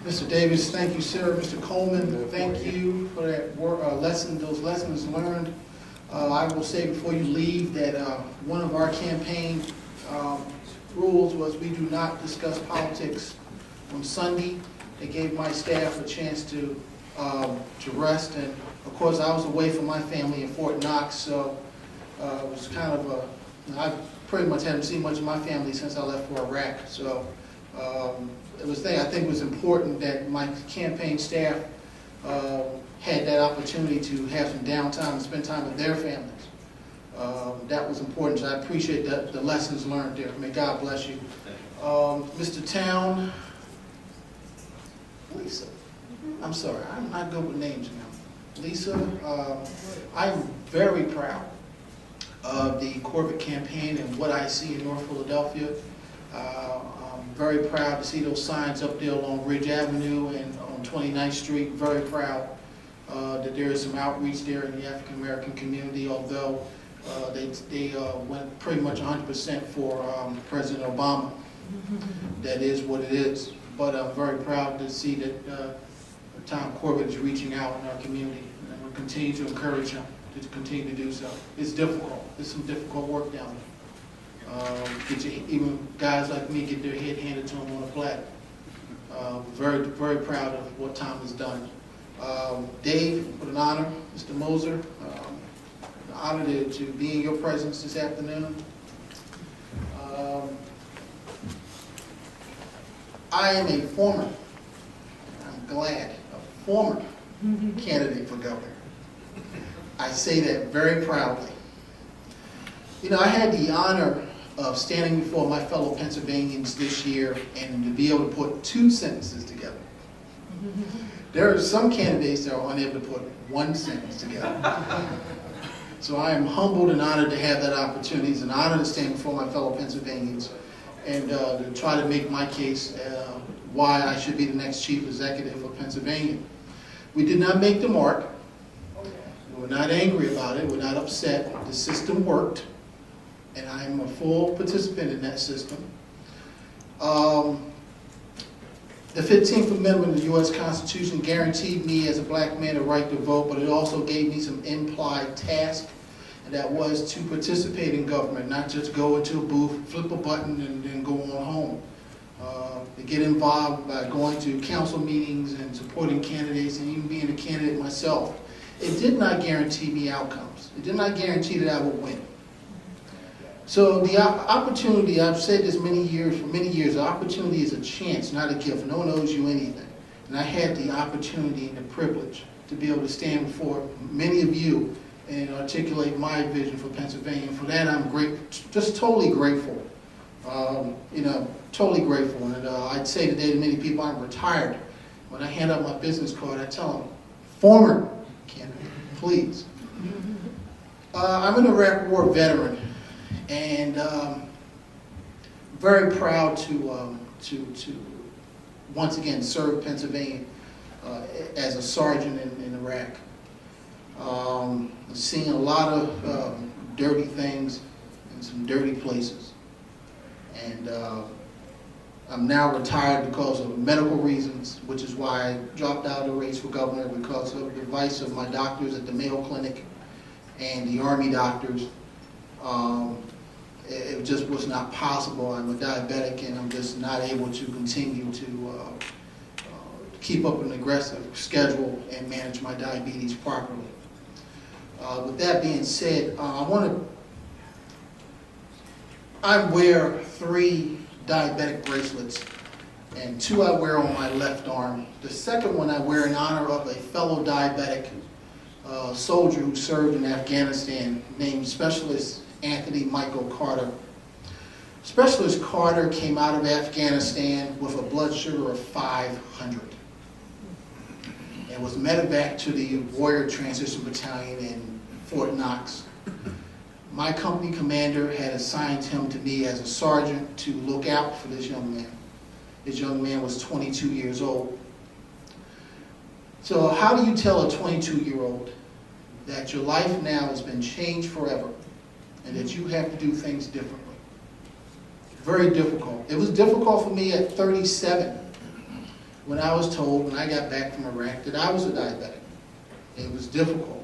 Mr. Davis, thank you, sir. Mr. Coleman, thank you for that those lessons learned. I will say before you leave that one of our campaign rules was we do not discuss politics on Sunday. They gave my staff a chance to rest, and of course I was away from my family in Fort Knox, so it was kind of I pretty much haven't seen much of my family since I left for Iraq, so I think it was important that my campaign staff had that opportunity to have some downtime and spend time with their families. That was important, so I appreciate the lessons learned there. May God bless you. Mr. Town, Lisa, I'm sorry, I'm not good with names now. Lisa, I'm very proud of the Corbett campaign and what I see in North Philadelphia. I'm very proud to see those signs up there along Ridge Avenue and on 29th Street. Very proud that there is some outreach there in the African American community, although they went pretty much 100% for President Obama. That is what it is. But I'm very proud to see that Tom Corbett is reaching out in our community, and we'll continue to encourage him to continue to do so. It's difficult. It's some difficult work down there. Even guys like me get their head handed to them on a platter. Very, very proud of what Tom has done. Dave, what an honor. Mr. Moser, an honor to be in your presence this afternoon. I am a former, I'm glad, a former candidate for governor. I say that very proudly. You know, I had the honor of standing before my fellow Pennsylvanians this year and to be able to put two sentences together. There are some candidates that are unable to put one sentence together. So I am humbled and honored to have that opportunity. It's an honor to stand before my fellow Pennsylvanians and to try to make my case why I should be the next chief executive of Pennsylvania. We did not make the mark. We're not angry about it. We're not upset. The system worked, and I am a full participant in that system. The 15th Amendment of the U.S. Constitution guaranteed me as a black man the right to vote, but it also gave me some implied task, and that was to participate in government, not just go into a booth, flip a button, and then go on home. To get involved by going to council meetings and supporting candidates and even being a candidate myself. It did not guarantee me outcomes. It did not guarantee that I would win. So the opportunity, I've said this for many years, the opportunity is a chance, not a gift. No one owes you anything. And I had the opportunity and the privilege to be able to stand before many of you and articulate my vision for Pennsylvania. And for that, I'm just totally grateful. Totally grateful. And I'd say today to many people, I'm retired. When I hand out my business card, I tell them, former candidate, please. I'm an Iraq War veteran, and very proud to once again serve Pennsylvania as a sergeant in Iraq. Seeing a lot of dirty things in some dirty places, and I'm now retired because of medical reasons, which is why I dropped out of the race for governor, because of the advice of my doctors at the Mayo Clinic and the Army doctors. It just was not possible. I'm a diabetic, and I'm just not able to continue to keep up an aggressive schedule and manage my diabetes properly. With that being said, I wear 3 diabetic bracelets, and 2 I wear on my left arm. The second one I wear in honor of a fellow diabetic soldier who served in Afghanistan named Specialist Anthony Michael Carter. Specialist Carter came out of Afghanistan with a blood sugar of 500 and was medevac to the Warrior Transition Battalion in Fort Knox. My company commander had assigned him to me as a sergeant to look out for this young man. This young man was 22 years old. So how do you tell a 22-year-old that your life now has been changed forever and that you have to do things differently? Very difficult. It was difficult for me at 37 when I was told, when I got back from Iraq, that I was a diabetic. It was difficult.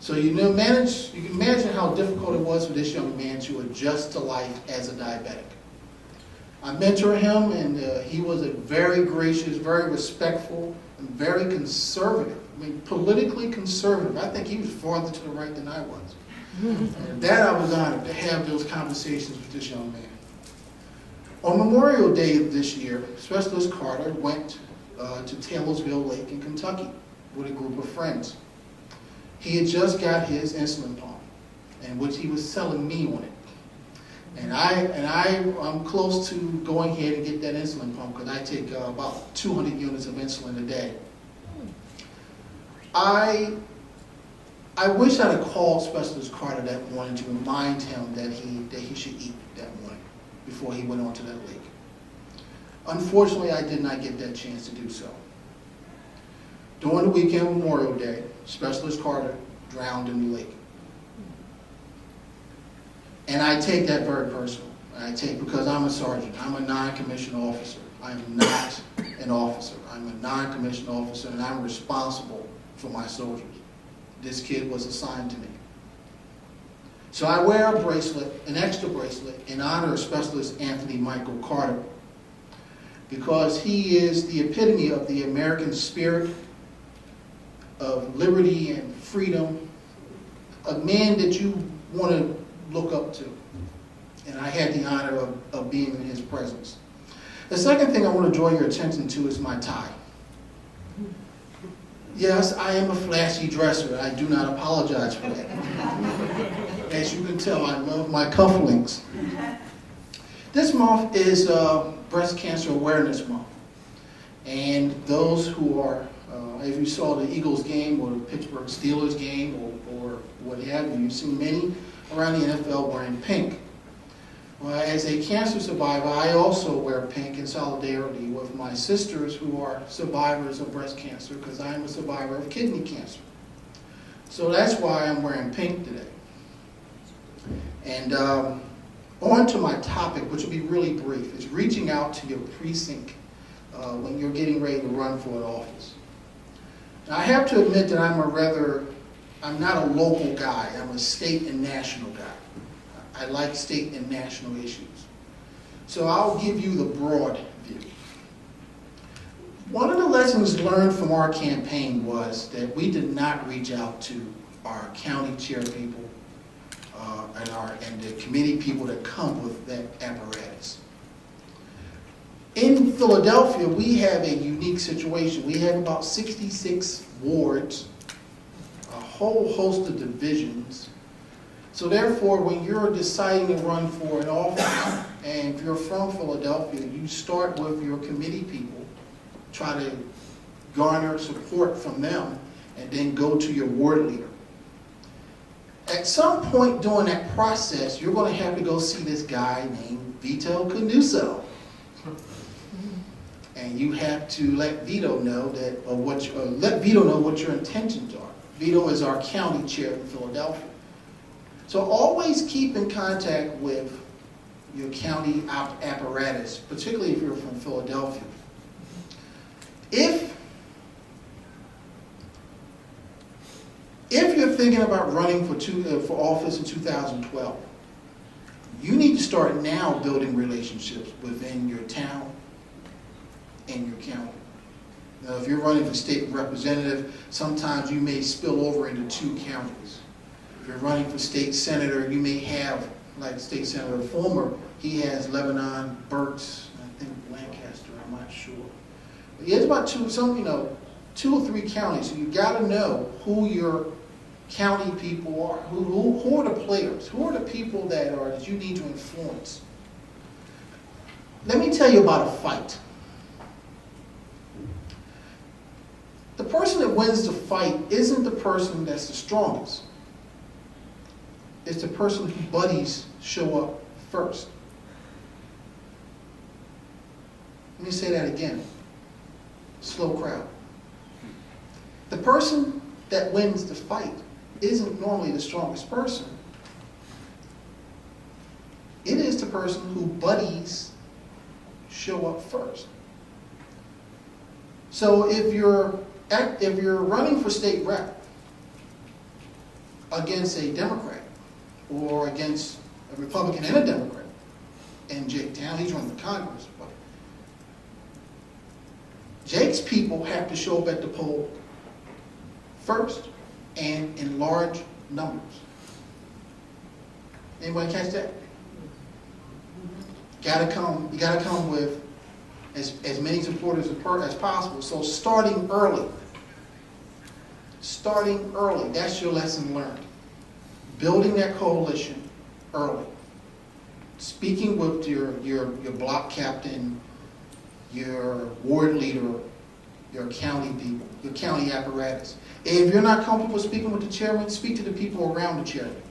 So you can imagine how difficult it was for this young man to adjust to life as a diabetic. I mentored him, and he was a very gracious, very respectful, and very conservative. I mean, politically conservative. I think he was farther to the right than I was. And that I was honored to have those conversations with this young man. On Memorial Day of this year, Specialist Carter went to Taylorsville Lake in Kentucky with a group of friends. He had just got his insulin pump, and which he was selling me on it. And I'm close to going ahead and get that insulin pump because I take about 200 units of insulin a day. I wish I'd have called Specialist Carter that morning to remind him that he should eat that morning before he went onto that lake. Unfortunately, I did not get that chance to do so. During the weekend of Memorial Day, Specialist Carter drowned in the lake. And I take that very personal. Because I'm a sergeant. I'm a non-commissioned officer. I'm not an officer. I'm a non-commissioned officer, and I'm responsible for my soldiers. This kid was assigned to me. So I wear a bracelet, an extra bracelet, in honor of Specialist Anthony Michael Carter, because he is the epitome of the American spirit of liberty and freedom, a man that you want to look up to. And I had the honor of being in his presence. The second thing I want to draw your attention to is my tie. Yes, I am a flashy dresser. I do not apologize for that. As you can tell, I love my cufflinks. This month is Breast Cancer Awareness Month. And those who are, if you saw the Eagles game or the Pittsburgh Steelers game or what have you, you've seen many around the NFL wearing pink. Well, as a cancer survivor, I also wear pink in solidarity with my sisters who are survivors of breast cancer, because I am a survivor of kidney cancer. So that's why I'm wearing pink today. And on to my topic, which will be really brief, is reaching out to your precinct when you're getting ready to run for an office. Now, I have to admit that I'm not a local guy. I'm a state and national guy. I like state and national issues. So I'll give you the broad view. One of the lessons learned from our campaign was that we did not reach out to our county chair people and the committee people that come with that apparatus. In Philadelphia, we have a unique situation. We have about 66 wards, a whole host of divisions. So therefore, when you're deciding to run for an office, and if you're from Philadelphia, you start with your committee people, try to garner support from them, and then go to your ward leader. At some point during that process, you're going to have to go see this guy named Vito Canuso. And you have to let Vito know let Vito know what your intentions are. Vito is our county chair in Philadelphia. So always keep in contact with your county apparatus, particularly if you're from Philadelphia. If you're thinking about running for office in 2012, you need to start now building relationships within your town and your county. Now, if you're running for state representative, sometimes you may spill over into two counties. If you're running for state senator, you may have, like State Senator Fulmer, he has Lebanon, Berks, I think Lancaster, I'm not sure. But he has about two or three counties, so you got to know who your county people are, who are the players, who are the people that you need to influence. Let me tell you about a fight. The person that wins the fight isn't the person that's the strongest. It's the person whose buddies show up first. Let me say that again. Slow crowd. The person that wins the fight isn't normally the strongest person. It is the person whose buddies show up first. So if you're running for state rep against a Democrat or against a Republican and a Democrat, and Jake Town, he's running for Congress, but Jake's people have to show up at the poll first and in large numbers. Anybody catch that? You gotta come with as many supporters as possible. So starting early, that's your lesson learned. Building that coalition early. Speaking with your block captain, your ward leader, your county people, your county apparatus. If you're not comfortable speaking with the chairman, speak to the people around the chairman.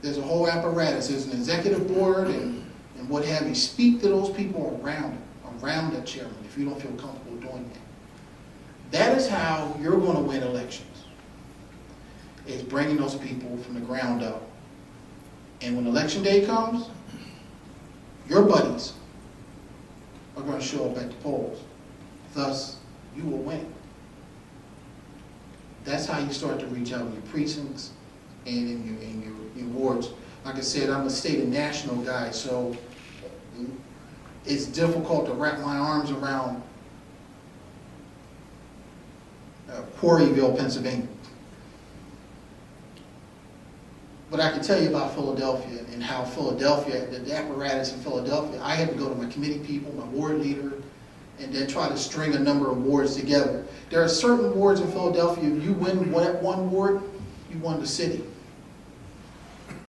There's a whole apparatus. There's an executive board and what have you. Speak to those people around that chairman if you don't feel comfortable doing that. That is how you're going to win elections. It's bringing those people from the ground up. And when election day comes, your buddies are going to show up at the polls. Thus, you will win. That's how you start to reach out in your precincts and in your wards. Like I said, I'm a state and national guy, so it's difficult to wrap my arms around Quarryville, Pennsylvania. But I can tell you about Philadelphia and how Philadelphia, the apparatus in Philadelphia, I had to go to my committee people, my ward leader, and then try to string a number of wards together. There are certain wards in Philadelphia, if you win one ward, you won the city.